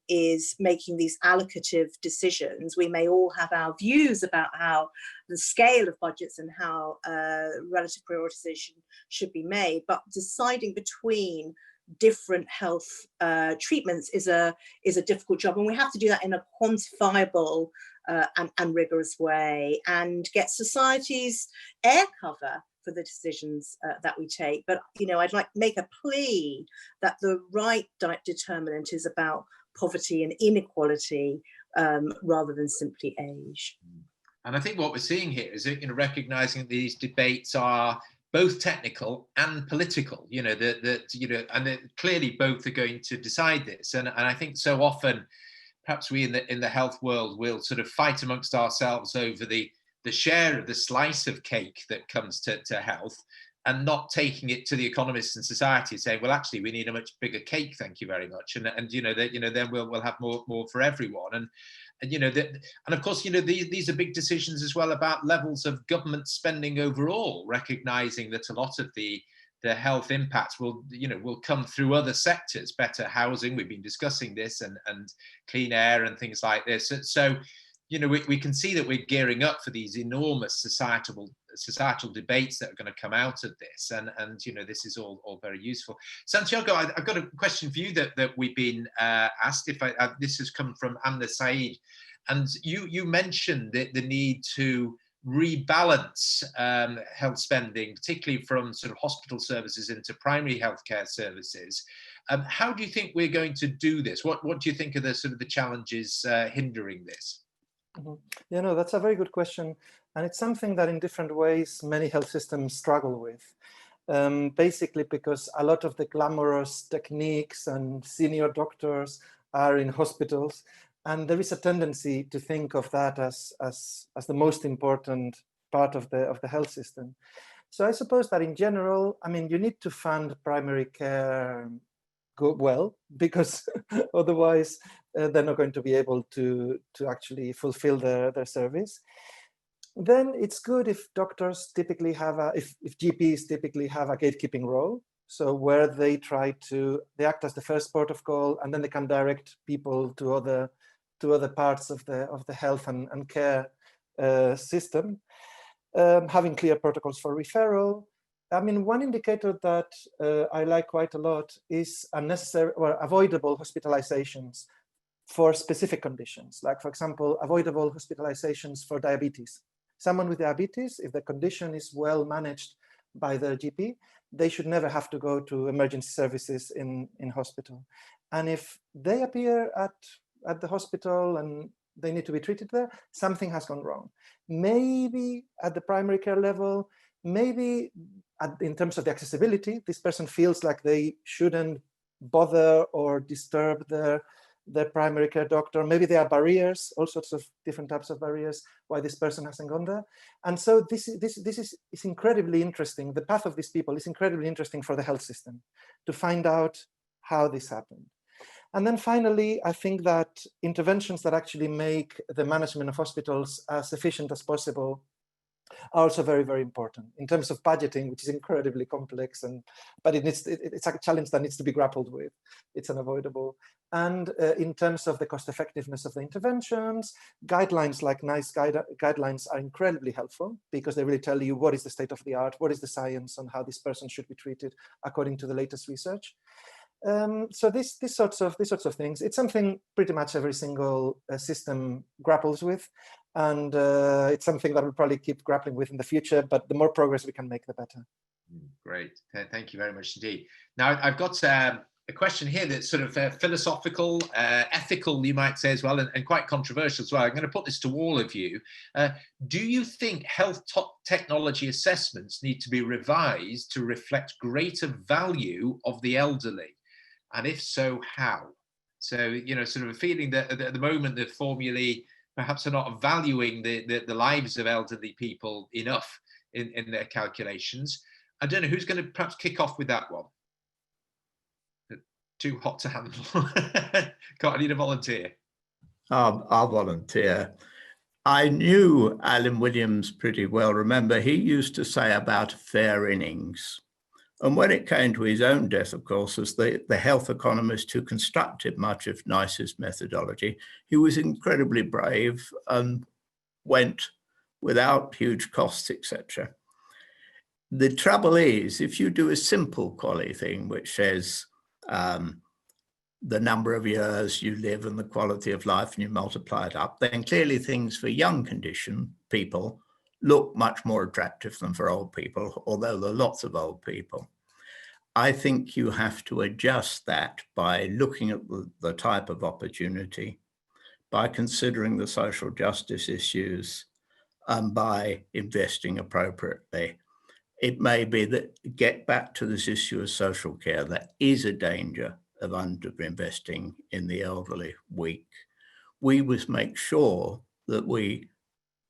is making these allocative decisions. We may all have our views about how the scale of budgets and how relative prioritization should be made, but deciding between different health treatments is a difficult job, and we have to do that in a quantifiable and rigorous way, and get society's air cover for the decisions that we take. But I'd like to make a plea that the right determinant is about poverty and inequality rather than simply age. And I think what we're seeing here is recognizing that these debates are both technical and political, and clearly both are going to decide this. And I think so often, perhaps we in the health world will sort of fight amongst ourselves over the share of the slice of cake that comes to health, and not taking it to the economists and society, saying, well, actually, we need a much bigger cake, thank you very much, and then we'll have more for everyone. And of course, these are big decisions as well about levels of government spending overall, recognizing that a lot of the health impacts will come through other sectors, better housing, we've been discussing this, and clean air and things like this. So we can see that we're gearing up for these enormous societal debates that are going to come out of this, and this is all very useful. Santiago, I've got a question for you that we've been asked. This has come from Anna Said, and you mentioned the need to rebalance health spending, particularly from sort of hospital services into primary healthcare services. How do you think we're going to do this? What do you think are the sort of the challenges hindering this? Mm-hmm. That's a very good question. And it's something that in different ways, many health systems struggle with. Basically because a lot of the glamorous techniques and senior doctors are in hospitals. And there is a tendency to think of that as the most important part of the health system. So I suppose that in general, you need to fund primary care well, because otherwise they're not going to be able to actually fulfill their service. Then it's good if doctors typically have if GPs typically have a gatekeeping role. So where they act as the first port of call, and then they can direct people to other parts of the health and care system. Having clear protocols for referral. One indicator that I like quite a lot is unnecessary or avoidable hospitalizations for specific conditions. Like, for example, avoidable hospitalizations for diabetes. Someone with diabetes, if the condition is well managed by their GP, they should never have to go to emergency services in hospital. And if they appear at the hospital and they need to be treated there, something has gone wrong. Maybe at the primary care level, maybe in terms of the accessibility, this person feels like they shouldn't bother or disturb their primary care doctor. Maybe there are barriers, all sorts of different types of barriers why this person hasn't gone there. And so this is incredibly interesting. The path of these people is incredibly interesting for the health system to find out how this happened. And then finally, I think that interventions that actually make the management of hospitals as efficient as possible are also very, very important in terms of budgeting, which is incredibly complex, but it's a challenge that needs to be grappled with. It's unavoidable. And in terms of the cost effectiveness of the interventions, guidelines like NICE guidelines are incredibly helpful because they really tell you what is the state of the art, what is the science on how this person should be treated according to the latest research. So these sorts of things, it's something pretty much every single system grapples with, and it's something that we'll probably keep grappling with in the future, but the more progress we can make, the better. Great, thank you very much indeed. Now I've got a question here that's sort of philosophical, ethical, you might say as well, and quite controversial as well. I'm going to put this to all of you. Do you think health technology assessments need to be revised to reflect greater value of the elderly? And if so, how? So, you know, sort of a feeling that at the moment the formulae perhaps are not valuing the lives of elderly people enough in their calculations. I don't know, who's going to perhaps kick off with that one? Too hot to handle. I need a volunteer. I'll volunteer. I knew Alan Williams pretty well. Remember, he used to say about fair innings. And when it came to his own death, of course, as the health economist who constructed much of NICE's methodology, he was incredibly brave and went without huge costs, etc. The trouble is, if you do a simple QALY thing, which says the number of years you live and the quality of life, and you multiply it up, then clearly things for young condition people look much more attractive than for old people, although there are lots of old people. I think you have to adjust that by looking at the type of opportunity, by considering the social justice issues, and by investing appropriately. It may be that, get back to this issue of social care, there is a danger of underinvesting in the elderly weak. We must make sure that we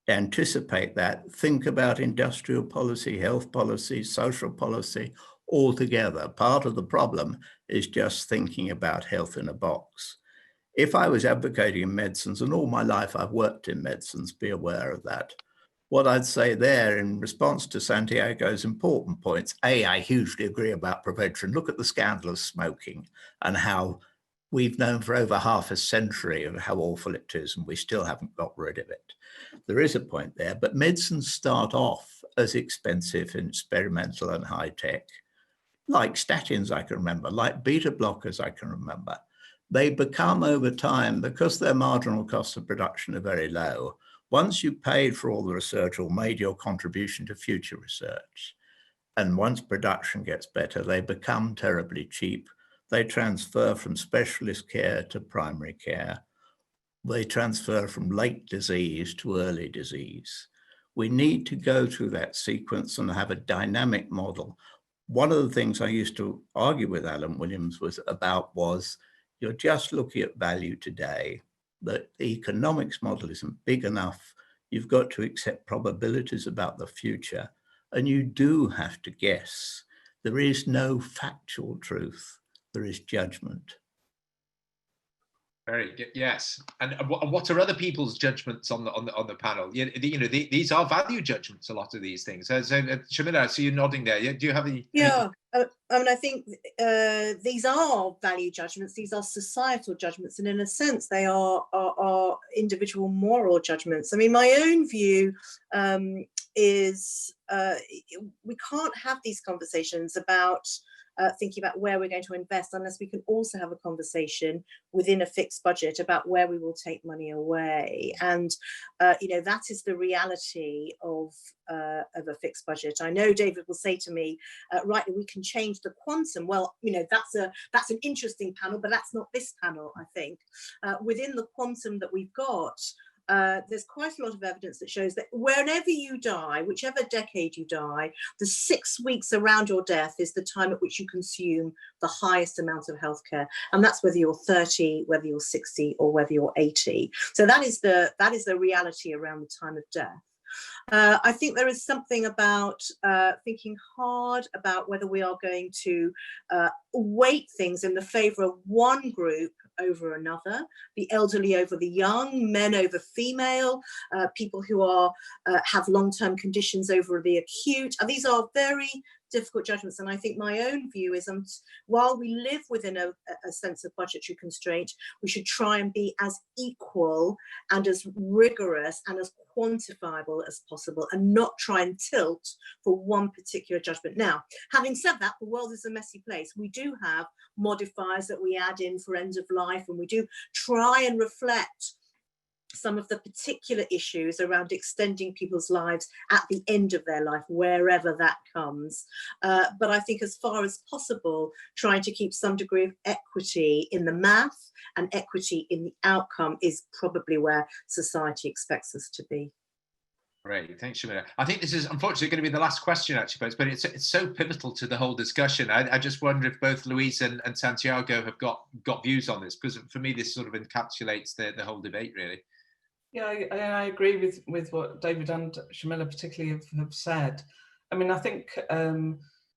anticipate that, think about industrial policy, health policy, social policy all together. Part of the problem is just thinking about health in a box. If I was advocating in medicines, and all my life I've worked in medicines, be aware of that, what I'd say there in response to Santiago's important points, I hugely agree about prevention. Look at the scandal of smoking and how we've known for over half a century of how awful it is, and we still haven't got rid of it. There is a point there, but medicines start off as expensive and experimental and high tech, like statins I can remember, like beta blockers I can remember. They become over time, because their marginal costs of production are very low, once you've paid for all the research or made your contribution to future research, and once production gets better, they become terribly cheap. They transfer from specialist care to primary care. They transfer from late disease to early disease. We need to go through that sequence and have a dynamic model. One of the things I used to argue with Alan Williams was you're just looking at value today. The economics model isn't big enough. You've got to accept probabilities about the future, and you do have to guess. There is no factual truth. There is judgment. Very good. Yes. And what are other people's judgments on the panel? These are value judgments. A lot of these things. So Shamila, I see you nodding there. Do you have any? Yeah. I mean, I think these are value judgments. These are societal judgments, and in a sense, they are individual moral judgments. I mean, my own view is we can't have these conversations about thinking about where we're going to invest unless we can also have a conversation within a fixed budget about where we will take money away. And that is the reality of a fixed budget. I know David will say to me, right, we can change the quantum. Well, that's an interesting panel, but that's not this panel, I think. Within the quantum that we've got, there's quite a lot of evidence that shows that whenever you die, whichever decade you die, the 6 weeks around your death is the time at which you consume the highest amount of healthcare, and that's whether you're 30, whether you're 60, or whether you're 80. So that is the reality around the time of death. I think there is something about thinking hard about whether we are going to weight things in the favour of one group over another, the elderly over the young, men over female, people who are have long-term conditions over the acute. And these are very difficult judgments, and I think my own view is while we live within a sense of budgetary constraint, we should try and be as equal and as rigorous and as quantifiable as possible, and not try and tilt for one particular judgment. Now, having said that, the world is a messy place. We do have modifiers that we add in for end of life, and we do try and reflect some of the particular issues around extending people's lives at the end of their life, wherever that comes. But I think as far as possible, trying to keep some degree of equity in the math and equity in the outcome is probably where society expects us to be. Great, thanks, Shamila. I think this is unfortunately going to be the last question, actually, but it's so pivotal to the whole discussion. I just wonder if both Louise and Santiago have got views on this, because for me this sort of encapsulates the whole debate, really. Yeah, I agree with what David and Shamila particularly have said. I mean, I think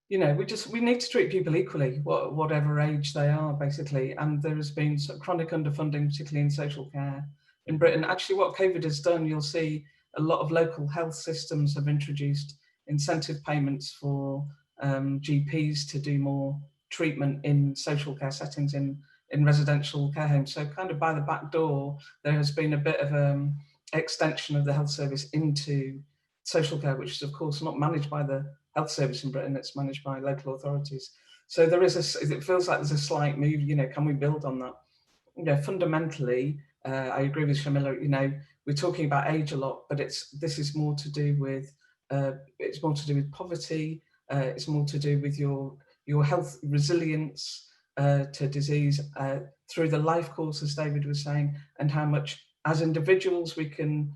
you know, we need to treat people equally, whatever age they are, basically. And there has been some chronic underfunding, particularly in social care in Britain. Actually, what COVID has done, you'll see a lot of local health systems have introduced incentive payments for GPs to do more treatment in social care settings in residential care homes. So kind of by the back door, there has been a bit of extension of the health service into social care, which is of course not managed by the health service in Britain, it's managed by local authorities. So there is it feels like there's a slight move, you know, can we build on that? You know, fundamentally, I agree with Shamila, you know, we're talking about age a lot, but this is more to do with, it's more to do with poverty, it's more to do with your health resilience, to disease through the life course, as David was saying, and how much as individuals we can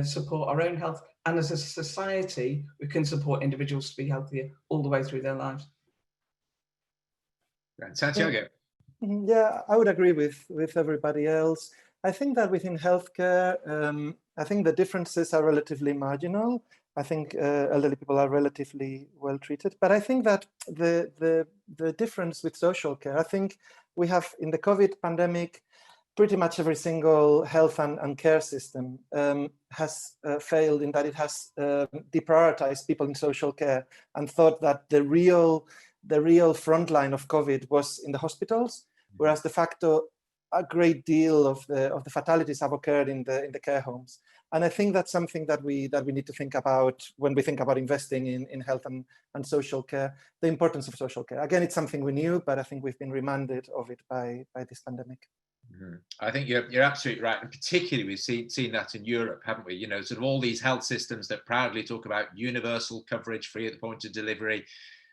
support our own health, and as a society we can support individuals to be healthier all the way through their lives. Right. Santiago. Yeah, I would agree with everybody else. I think that within healthcare, I think the differences are relatively marginal. I think elderly people are relatively well treated, but I think that the difference with social care, I think we have in the COVID pandemic, pretty much every single health and care system has failed in that it has deprioritized people in social care and thought that the real front line of COVID was in the hospitals, whereas de facto a great deal of the fatalities have occurred in the care homes. And I think that's something that we need to think about when we think about investing in health and social care, the importance of social care. Again, it's something we knew, but I think we've been reminded of it by this pandemic. Mm-hmm. I think you're absolutely right, and particularly we've seen that in Europe, haven't we? You know, sort of all these health systems that proudly talk about universal coverage, free at the point of delivery,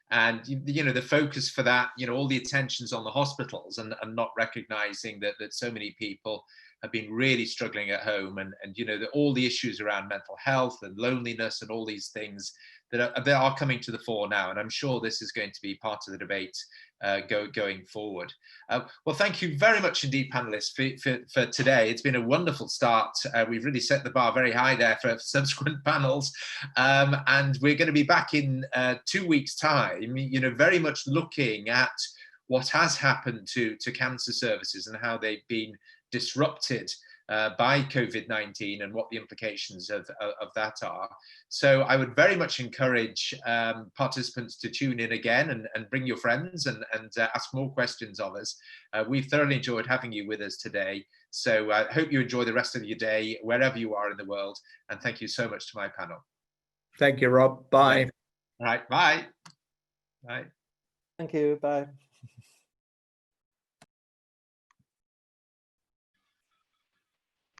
and you know the focus for that, you know, all the attention's on the hospitals and not recognizing that so many people have been really struggling at home, and you know all the issues around mental health and loneliness and all these things that are coming to the fore now, and I'm sure this is going to be part of the debate going forward. Well, thank you very much indeed, panelists, for today. It's been a wonderful start. We've really set the bar very high there for subsequent panels, and we're going to be back in 2 weeks' time, you know, very much looking at what has happened to cancer services and how they've been disrupted by COVID-19 and what the implications of that are. So I would very much encourage participants to tune in again and bring your friends and ask more questions of us. We've thoroughly enjoyed having you with us today. So I hope you enjoy the rest of your day, wherever you are in the world. And thank you so much to my panel. Thank you, Rob. Bye. All right, bye. Bye. Thank you, bye.